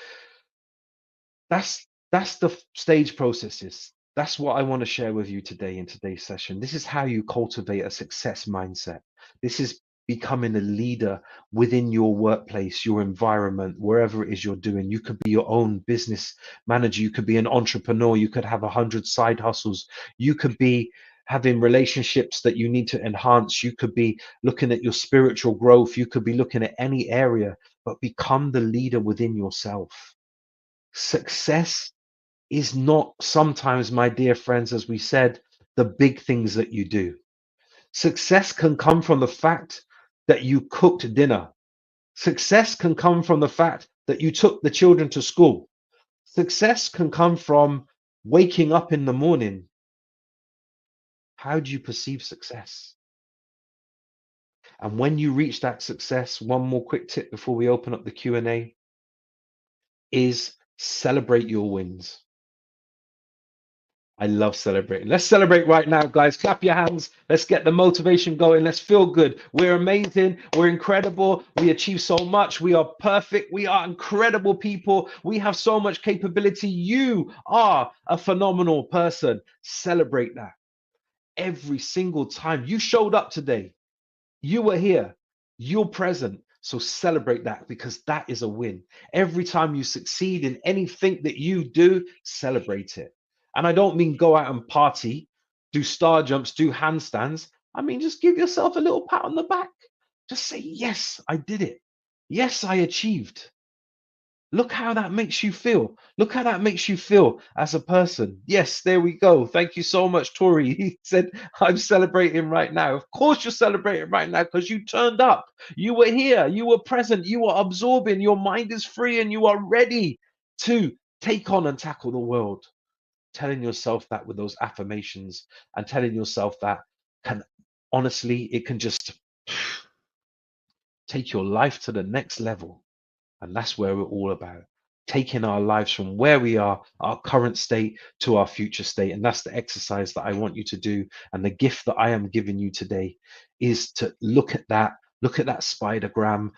That's the stage processes. That's what I want to share with you today in today's session. This is how you cultivate a success mindset. This is becoming a leader within your workplace, your environment, wherever it is you're doing. You could be your own business manager. You could be an entrepreneur. You could have 100 side hustles. You could be having relationships that you need to enhance. You could be looking at your spiritual growth. You could be looking at any area, but become the leader within yourself. Success is not sometimes, my dear friends, as we said, the big things that you do. Success can come from the fact that you cooked dinner. Success can come from the fact that you took the children to school. Success can come from waking up in the morning. How do you perceive success? And when you reach that success, one more quick tip before we open up the Q&A is celebrate your wins. I love celebrating. Let's celebrate right now, guys. Clap your hands. Let's get the motivation going. Let's feel good. We're amazing. We're incredible. We achieve so much. We are perfect. We are incredible people. We have so much capability. You are a phenomenal person. Celebrate that. Every single time you showed up today, you were here. You're present. So celebrate that, because that is a win. Every time you succeed in anything that you do, celebrate it. And I don't mean go out and party, do star jumps, do handstands. I mean, just give yourself a little pat on the back. Just say, yes, I did it. Yes, I achieved. Look how that makes you feel. Look how that makes you feel as a person. Yes, there we go. Thank you so much, Tori. He said, I'm celebrating right now. Of course, you're celebrating right now because you turned up. You were here. You were present. You were absorbing. Your mind is free and you are ready to take on and tackle the world. Telling yourself that with those affirmations and telling yourself that can honestly, it can just take your life to the next level. And that's where we're all about, taking our lives from where we are, our current state, to our future state. And that's the exercise that I want you to do. And the gift that I am giving you today is to look at that spidergram.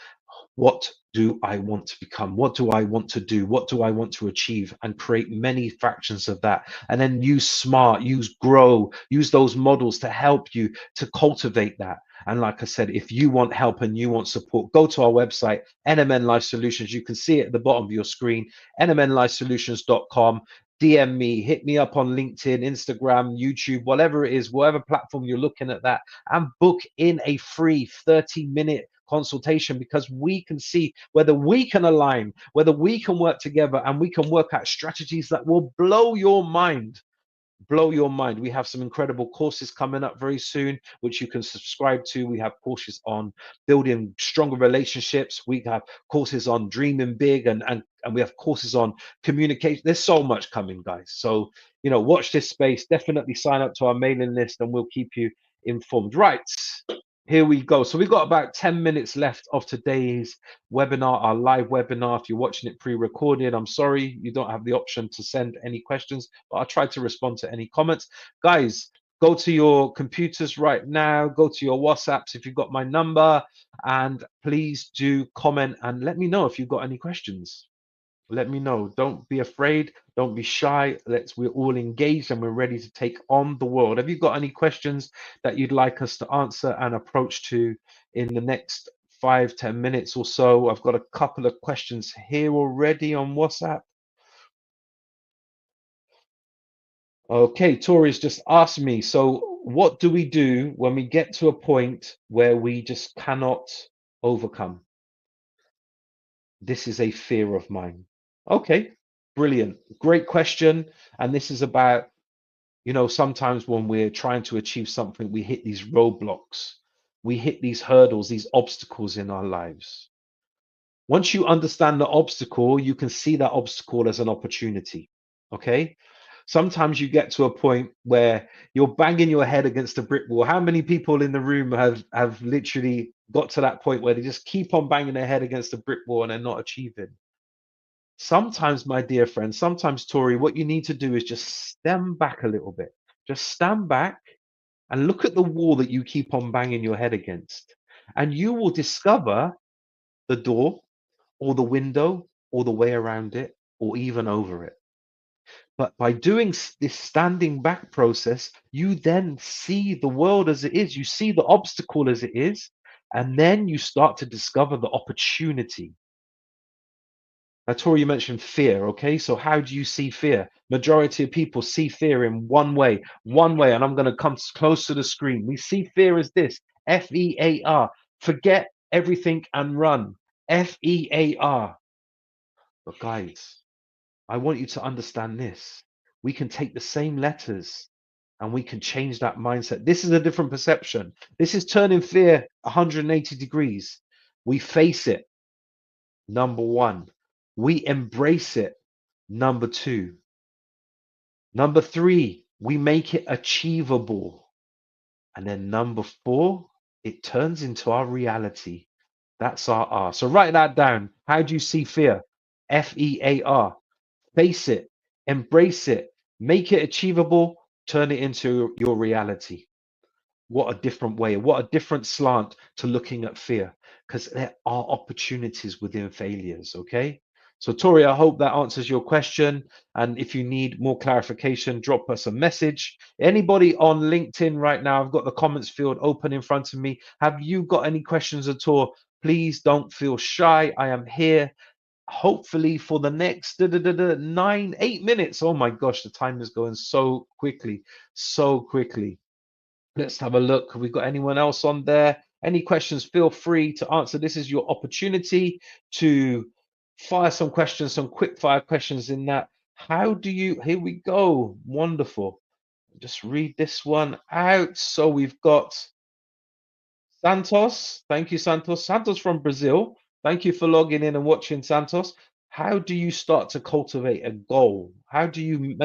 What do I want to become? What do I want to do? What do I want to achieve? And create many fractions of that. And then use smart, use grow, use those models to help you to cultivate that. And like I said, if you want help and you want support, go to our website, NMN Life Solutions. You can see it at the bottom of your screen, nmnlifesolutions.com. DM me, hit me up on LinkedIn, Instagram, YouTube, whatever it is, whatever platform you're looking at that, and book in a free 30-minute consultation, because we can see whether we can align, whether we can work together, and we can work out strategies that will blow your mind. Blow your mind. We have some incredible courses coming up very soon, which you can subscribe to. We have courses on building stronger relationships. We have courses on dreaming big, and we have courses on communication. There's so much coming, guys. So, watch this space. Definitely sign up to our mailing list and we'll keep you informed. Right. Here we go. So we've got about 10 minutes left of today's webinar, our live webinar. If you're watching it pre-recorded, I'm sorry you don't have the option to send any questions, but I'll try to respond to any comments. Guys, go to your computers right now, go to your WhatsApps if you've got my number, and please do comment and let me know if you've got any questions. Let me know. Don't be afraid. Don't be shy. We're all engaged and we're ready to take on the world. Have you got any questions that you'd like us to answer and approach to in the next 5-10 minutes or so? I've got a couple of questions here already on WhatsApp. Okay, Tori's just asked me, so what do we do when we get to a point where we just cannot overcome? This is a fear of mine. Okay, brilliant. Great question. And this is about, sometimes when we're trying to achieve something, we hit these roadblocks, we hit these hurdles, these obstacles in our lives. Once you understand the obstacle, you can see that obstacle as an opportunity. Okay. Sometimes you get to a point where you're banging your head against a brick wall. How many people in the room have literally got to that point where they just keep on banging their head against a brick wall and they're not achieving? Sometimes, my dear friend, sometimes, Tori, what you need to do is just stand back a little bit. Just stand back and look at the wall that you keep on banging your head against. And you will discover the door or the window or the way around it or even over it. But by doing this standing back process, you then see the world as it is. You see the obstacle as it is. And then you start to discover the opportunity. Now, Tori, you mentioned fear. Okay. So how do you see fear? Majority of people see fear in one way. And I'm going to come close to the screen. We see fear as this: FEAR. Forget everything and run. FEAR. But guys, I want you to understand this. We can take the same letters and we can change that mindset. This is a different perception. This is turning fear 180 degrees. We face it, number one. We embrace it, number two. Number three, we make it achievable. And then number four, it turns into our reality. That's our R. So write that down. How do you see fear? FEAR. Face it, embrace it, make it achievable, turn it into your reality. What a different way, what a different slant to looking at fear, because there are opportunities within failures. Okay. So, Tori, I hope that answers your question. And if you need more clarification, drop us a message. Anybody on LinkedIn right now, I've got the comments field open in front of me. Have you got any questions at all? Please don't feel shy. I am here hopefully for the next 8 minutes. Oh my gosh, the time is going so quickly, so quickly. Let's have a look. Have we got anyone else on there? Any questions? Feel free to answer. This is your opportunity to fire some questions, some quick fire questions in that. How do you, here we go. Wonderful. Just read this one out. So we've got Santos. Thank you, Santos. Santos from Brazil. Thank you for logging in and watching, Santos. How do you start to cultivate a goal? How do you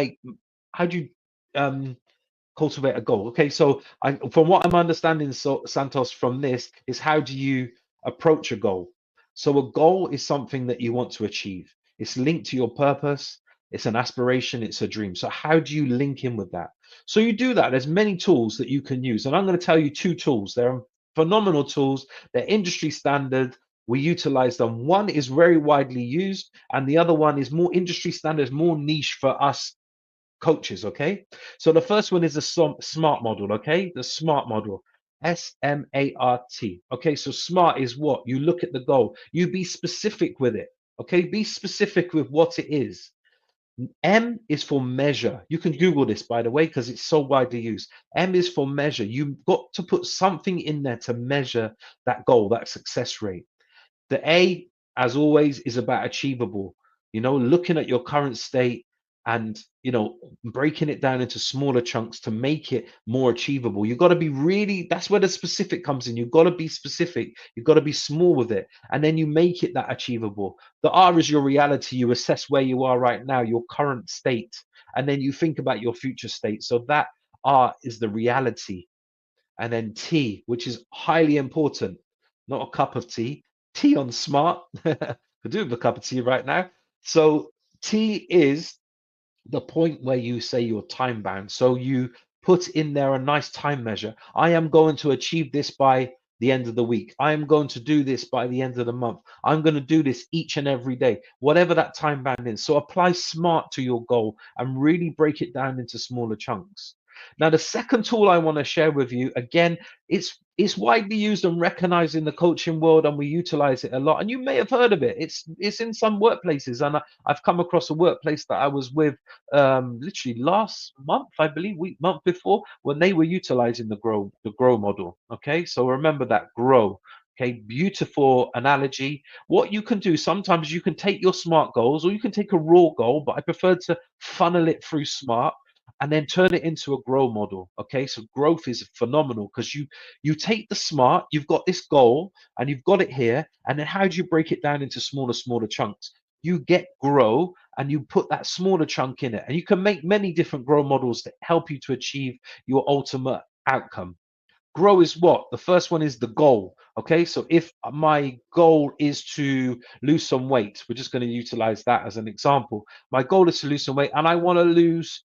cultivate a goal? Okay, so from what I'm understanding, so Santos, from this is how do you approach a goal? So a goal is something that you want to achieve. It's linked to your purpose. It's an aspiration. It's a dream. So how do you link in with that? So you do that. There's many tools that you can use, and I'm going to tell you two tools. They're phenomenal tools. They're industry standard. We utilize them. One is very widely used, and the other one is more industry standard, more niche for us coaches. Okay, so the first one is the SMART model. Okay, the SMART model. SMART. Okay, so SMART is what you look at the goal, you be specific with it. Okay, be specific with what it is. M is for measure. You can Google this, by the way, because it's so widely used. M is for measure. You've got to put something in there to measure that goal, that success rate. The A, as always, is about achievable. Looking at your current state and breaking it down into smaller chunks to make it more achievable. You've got to be really, that's where the specific comes in. You've got to be specific, you've got to be small with it, and then you make it that achievable. The R is your reality. You assess where you are right now, your current state, and then you think about your future state. So that R is the reality. And then T, which is highly important, not a cup of tea. T on smart. Could do with a cup of tea right now. So T is the point where you say you're time bound. So you put in there a nice time measure. I am going to achieve this by the end of the week. I am going to do this by the end of the month. I'm going to do this each and every day, whatever that time band is. So apply SMART to your goal and really break it down into smaller chunks. Now, the second tool I want to share with you, again, it's widely used and recognized in the coaching world, and we utilize it a lot. And you may have heard of it. It's in some workplaces, and I've come across a workplace that I was with literally last month, I believe, month before, when they were utilizing the grow model. Okay, so remember that grow. Okay, beautiful analogy. What you can do, sometimes you can take your SMART goals, or you can take a raw goal, but I prefer to funnel it through SMART and then turn it into a grow model. Okay, so growth is phenomenal because you take the SMART, you've got this goal and you've got it here, and then how do you break it down into smaller chunks? You get grow and you put that smaller chunk in it, and you can make many different grow models that help you to achieve your ultimate outcome. Grow is what? The first one is the goal. Okay, so if my goal is to lose some weight, we're just going to utilize that as an example. My goal is to lose some weight and I want to lose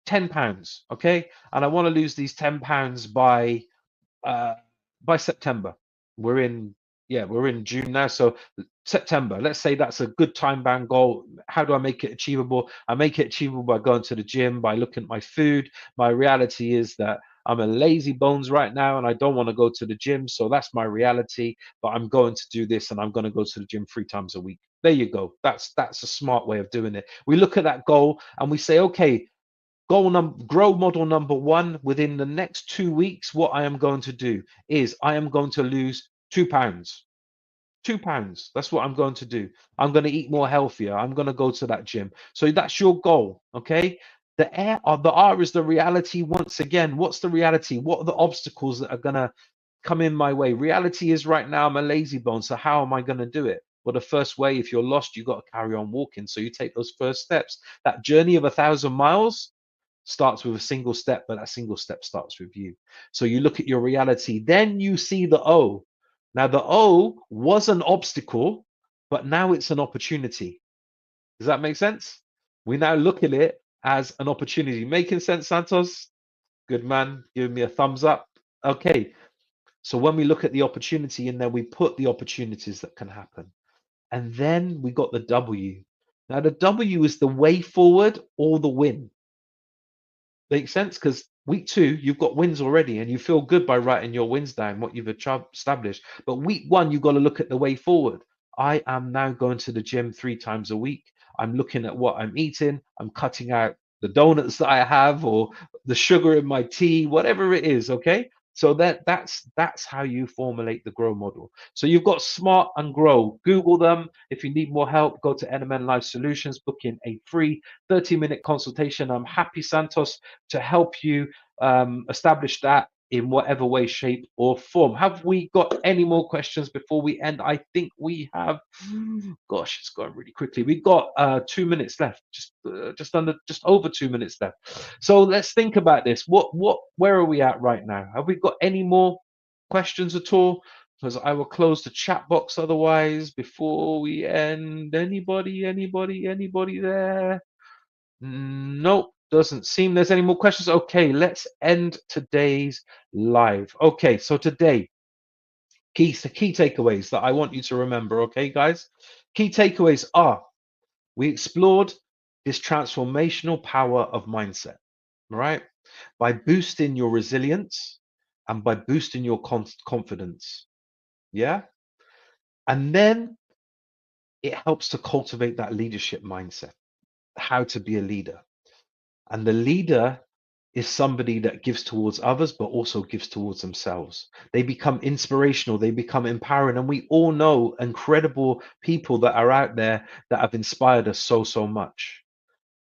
10 pounds. Okay, and I want to lose these 10 pounds by September. we're in, yeah, we're in June now. So September, let's say that's a good time bound goal. How do I make it achievable? I make it achievable by going to the gym, by looking at my food. My reality is that I'm a lazy bones right now and I don't want to go to the gym. So that's my reality. But I'm going to do this and I'm going to go to the gym 3 times a week. There you go. That's a smart way of doing it. We look at that goal and we say, okay, grow model number one, within the next 2 weeks, what I am going to do is I am going to lose 2 pounds. 2 pounds. That's what I'm going to do. I'm going to eat more healthier. I'm going to go to that gym. So that's your goal. Okay. The R is the reality. Once again, what's the reality? What are the obstacles that are going to come in my way? Reality is right now I'm a lazy bone. So how am I going to do it? Well, the first way, if you're lost, you got to carry on walking. So you take those first steps. That journey of 1,000 miles starts with a single step, but that single step starts with you. So you look at your reality, then you see the O. Now, the O was an obstacle, but now it's an opportunity. Does that make sense? We now look at it as an opportunity. Making sense, Santos? Good man. Give me a thumbs up. Okay. So when we look at the opportunity in there, we put the opportunities that can happen. And then we got the W. Now, the W is the way forward or the win. Makes sense, because week two, you've got wins already and you feel good by writing your wins down, what you've established. But week one, you've got to look at the way forward. I am now going to the gym 3 times a week. I'm looking at what I'm eating. I'm cutting out the donuts that I have or the sugar in my tea, whatever it is. Okay. So that's how you formulate the grow model. So you've got smart and grow. Google them. If you need more help, go to NMN Life Solutions, book in a free 30-minute consultation. I'm happy, Santos, to help you establish that in whatever way, shape, or form. Have we got any more questions before we end? I think we have. Gosh, it's going really quickly. We've got 2 minutes left, just over 2 minutes left. So let's think about this. Where are we at right now? Have we got any more questions at all? Because I will close the chat box otherwise before we end. Anybody there? Nope, doesn't seem there's any more questions. Okay, let's end today's live. Okay, so today, key takeaways that I want you to remember. Okay, guys, key takeaways are: we explored this transformational power of mindset, right? By boosting your resilience and by boosting your confidence. Yeah, and then it helps to cultivate that leadership mindset, how to be a leader. And the leader is somebody that gives towards others, but also gives towards themselves. They become inspirational, they become empowering. And we all know incredible people that are out there that have inspired us so much.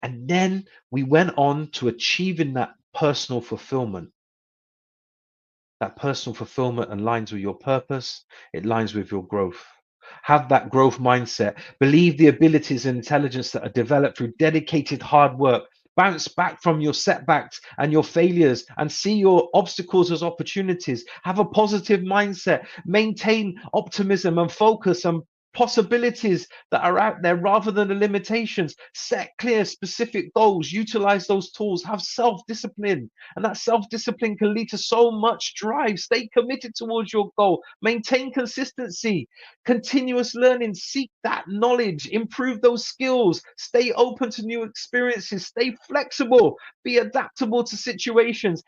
And then we went on to achieving that personal fulfillment. That personal fulfillment aligns with your purpose, it aligns with your growth. Have that growth mindset. Believe the abilities and intelligence that are developed through dedicated hard work. Bounce back from your setbacks and your failures and see your obstacles as opportunities. Have a positive mindset. Maintain optimism and focus on possibilities that are out there rather than the limitations. Set clear, specific goals. Utilize those tools. Have self discipline. And that self discipline can lead to so much drive. Stay committed towards your goal. Maintain consistency, continuous learning, seek that knowledge, improve those skills, stay open to new experiences, stay flexible, be adaptable to situations,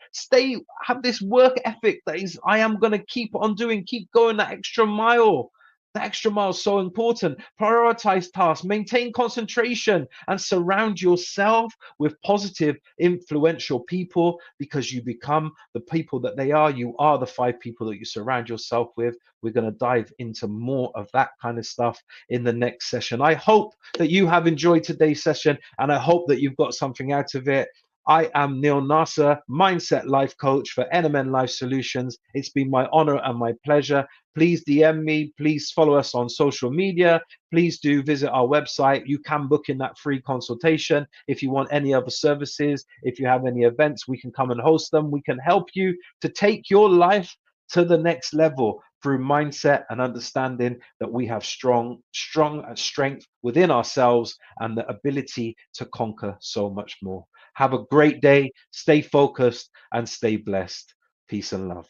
have this work ethic that is, I am going to keep on doing, keep going that extra mile. The extra mile is so important. Prioritize tasks, maintain concentration, and surround yourself with positive, influential people because you become the people that they are. You are the 5 people that you surround yourself with. We're going to dive into more of that kind of stuff in the next session. I hope that you have enjoyed today's session and I hope that you've got something out of it. I am Neil Nasser, Mindset Life Coach for NMN Life Solutions. It's been my honor and my pleasure. Please DM me. Please follow us on social media. Please do visit our website. You can book in that free consultation. If you want any other services, if you have any events, we can come and host them. We can help you to take your life to the next level through mindset and understanding that we have strong strength within ourselves and the ability to conquer so much more. Have a great day, stay focused and stay blessed. Peace and love.